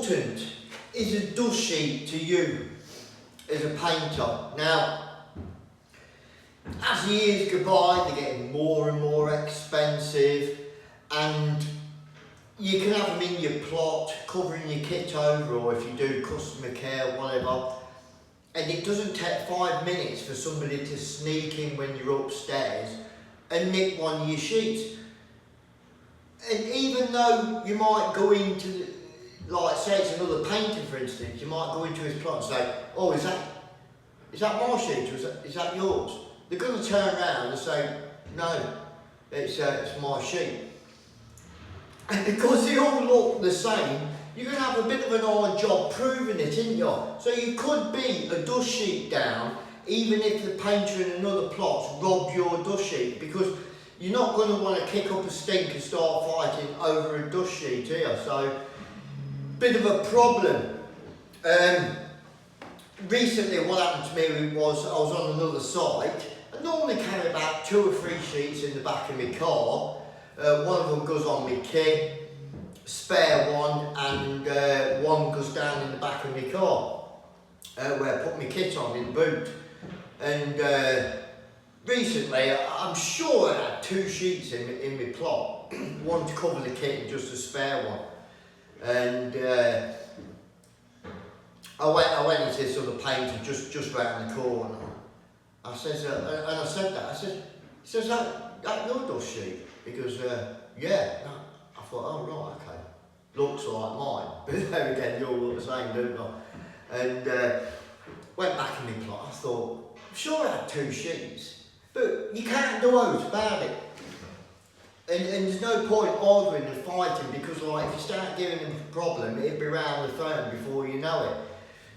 important is a dust sheet to you as a painter? Now, as the years go by, they're getting more and more expensive, and you can have them in your plot, covering your kit over, or if you do customer care, whatever. And it doesn't take 5 minutes for somebody to sneak in when you're upstairs and nick one of your sheets. And even though you might go into, like say it's another painter for instance, you might go into his plot and say, oh, is that my sheet, or is that yours? They're going to turn around and say, no, it's my sheet. And because they all look the same, you're going to have a bit of an hard job proving it, isn't you? So you could be a dust sheet down, even if the painter in another plot's robbed your dust sheet, because you're not going to want to kick up a stink and start fighting over a dust sheet here. So, bit of a problem. Recently what happened to me was I was on another site. I normally carry about 2 or 3 sheets in the back of my car. One of them goes on my kit, spare one, and one goes down in the back of my car, where I put my kit on in the boot. And recently, I'm sure I had 2 sheets in my plot, one to cover the kit and just a spare one. And I went into this other painter just round the corner. I says, and I said that, I said, that your dust sheet? He goes, yeah. I thought, oh right, okay. Looks like mine. But there again, you all look the same, don't they? And went back in my plot. I thought, I'm sure I had 2 sheets, but you can't do those about it. And there's no point arguing and fighting, because like if you start giving them a problem, it'll be round the phone before you know it.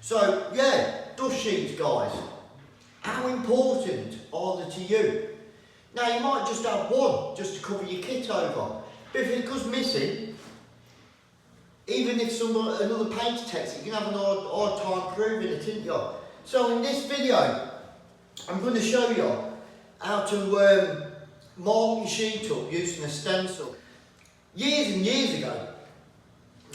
So yeah, dust sheets, guys. How important are they to you? Now you might just have one just to cover your kit over, but if it goes missing, even if another painter takes it, you can have an hard time proving it, isn't you? So in this video, I'm going to show you how to mark your sheet up using a stencil. Years and years ago,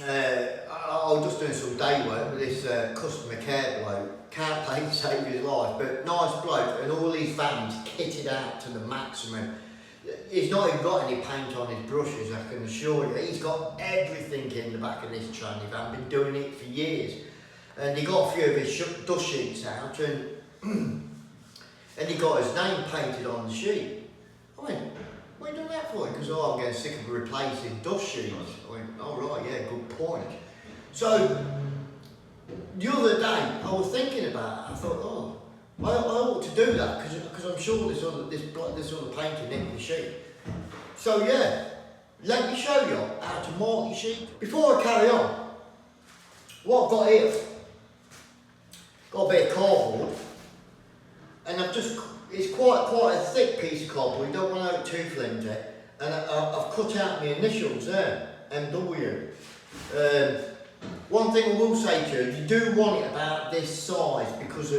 I was just doing some day work with this customer care bloke. Can't paint to save his life, but nice bloke, and all these vans kitted out to the maximum. He's not even got any paint on his brushes, I can assure you. He's got everything in the back of this tranny van, been doing it for years. And he got a few of his dust sheets out, and he got his name painted on the sheet. I went, what are you doing that for? He goes, oh, I'm getting sick of replacing dust sheets. I went, oh right, yeah, good point. So, the other day, I was thinking about it. I thought, oh, I ought to do that, because I'm sure this other painter nicked the sheet. So yeah, let me show you how to mark your sheet. Before I carry on, what I've got here, got a bit of cardboard, and it's quite a thick piece of cardboard. You don't want to have it too flimsy. And I've cut out my initials there, MW. One thing I will say to you, you do want it about this size, because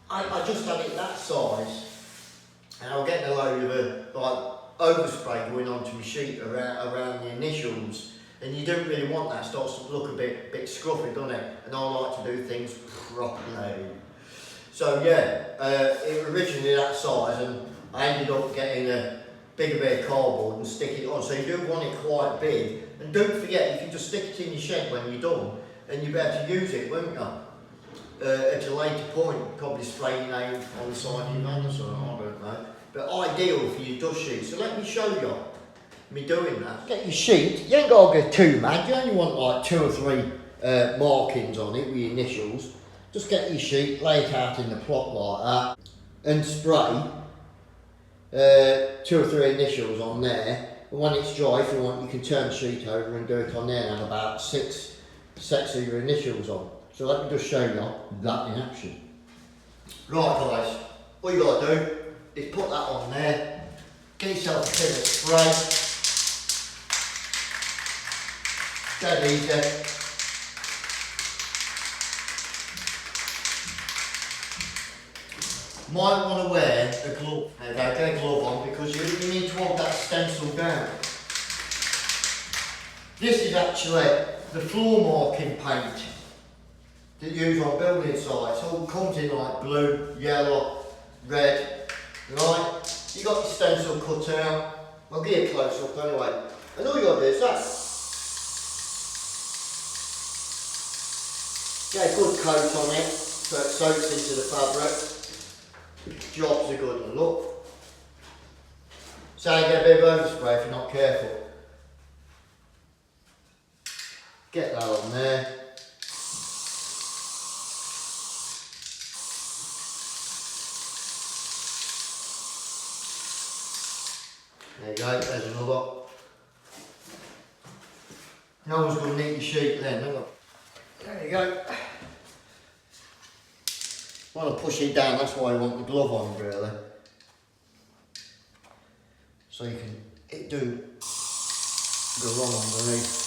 I just had it that size, and I was getting a load of overspray going onto my sheet around the initials, and you don't really want that. It starts to look a bit scruffy, doesn't it? And I like to do things properly. So yeah, it originally that size, and I ended up getting a bigger bit of cardboard and stick it on. So you do want it quite big. And don't forget, you can just stick it in your shed when you're done, and you'll be able to use it, won't you? At a later point, probably spray your name on the side of your van or something, I don't know. But ideal for your dust sheet. So let me show you me doing that. Get your sheet, you ain't got to go too mad, you only want like 2 or 3 markings on it with your initials. Just get your sheet, lay it out in the plot like that, and spray 2 or 3 initials on there. And when it's dry, if you want, you can turn the sheet over and do it on there and have about 6 sets of your initials on. So let me just show you that in action. Right guys, what you got to do is put that on there, get yourself a bit of spray, dead easy. Might want to wear a glove. There you go, get a glove on, because you need to hold that stencil down. This is actually the floor marking paint that you use on building sites. All comes in like blue, yellow, red, right? You got your stencil cut out. I'll give you a close up anyway. And all you got to do is that. Get a good coat on it so it soaks into the fabric. Jobs are good, and look. So you get a bit of overspray if you're not careful. Get that on there. There you go, there's another. No one's going to nick your sheet then, look. There you go. Want to push it down, that's why you want the glove on really. So you can, it do go wrong underneath.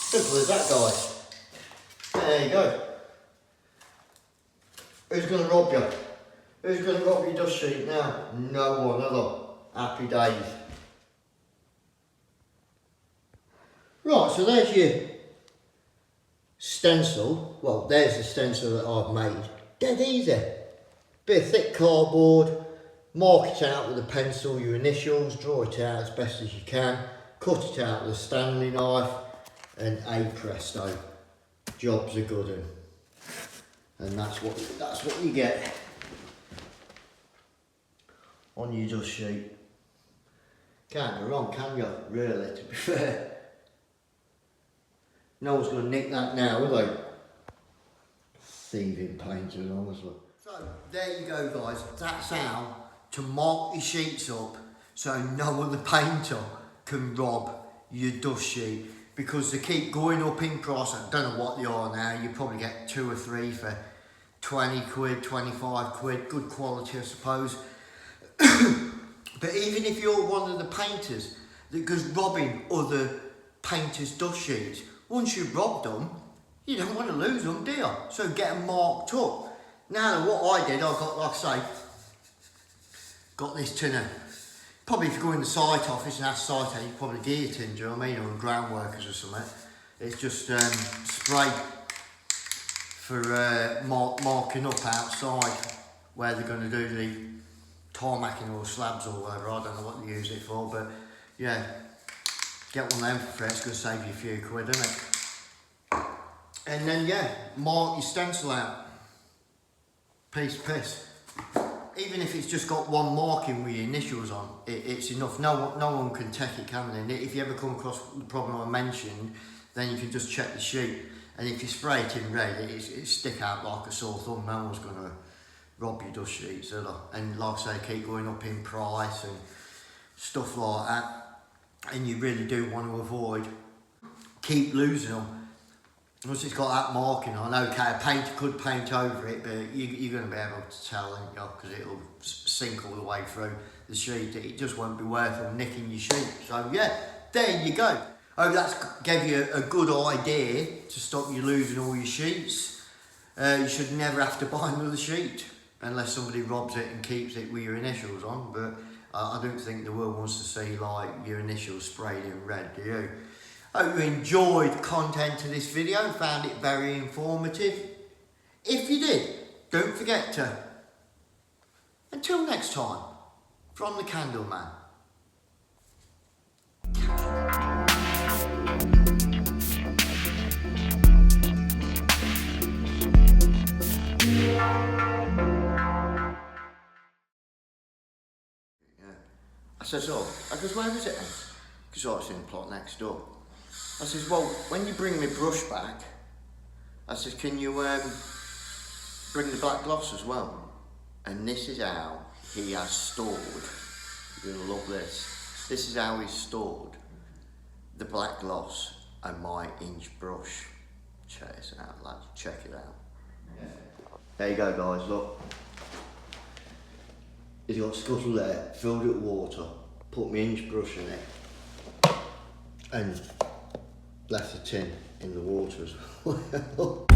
Simple as that, guys. There you go. Who's going to rob you? Who's going to rob your dust sheet now? No one other. Happy days. Right, so there's your stencil. Well, there's the stencil that I've made. Dead easy. Bit of thick cardboard. Mark it out with a pencil, your initials. Draw it out as best as you can. Cut it out with a Stanley knife. And a presto, jobs are good, and that's what you get on your dust sheet. Can't go wrong, can you? Really, to be fair. No one's going to nick that now, will they? Thieving painters, honestly. So there you go, guys. That's how to mark your sheets up so no other painter can rob your dust sheet. Because they keep going up in price. I don't know what they are now. You probably get 2 or 3 for 20 quid, 25 quid. Good quality, I suppose. But even if you're one of the painters that goes robbing other painters' dust sheets, once you've robbed them, you don't want to lose them, do you? So get them marked up. Now, what I did, I got, like I say, got this tin of. Probably if you go in the site office and ask site, you probably guillotine, do you know what I mean, or ground workers or something. It's just spray for marking up outside where they're going to do the tarmacking or slabs or whatever. I don't know what they use it for, but yeah, get one of them for free. It's going to save you a few quid, isn't it? And then yeah, mark your stencil out. Piss. Even if it's just got one marking with your initials on, it's enough. No one can take it, can they? And if you ever come across the problem I mentioned, then you can just check the sheet. And if you spray it in red, it stick out like a sore thumb. No one's going to rob your dust sheets, are they? And like I say, keep going up in price and stuff like that. And you really do want to avoid keep losing them. Once it's got that marking on, okay, a painter could paint over it, but you're going to be able to tell, aren't you? Because it'll sink all the way through the sheet. It just won't be worth them nicking your sheet. So yeah, there you go. Hope that's gave you a good idea to stop you losing all your sheets. You should never have to buy another sheet unless somebody robs it and keeps it with your initials on. But I don't think the world wants to see like your initials sprayed in red, do you? Hope you enjoyed the content of this video and found it very informative. If you did, don't forget to. Until next time, from the Candleman. I says, where is it? Because I was in the plot next door. I says, well, when you bring my brush back, I says, can you bring the black gloss as well? And this is how he has stored, you're going to love this, this is how he's stored the black gloss and my inch brush. Check this out, lads, check it out. There you go, guys, look. He's got scuttle there, filled it with water, put my inch brush in it, and left the tin in the water as well.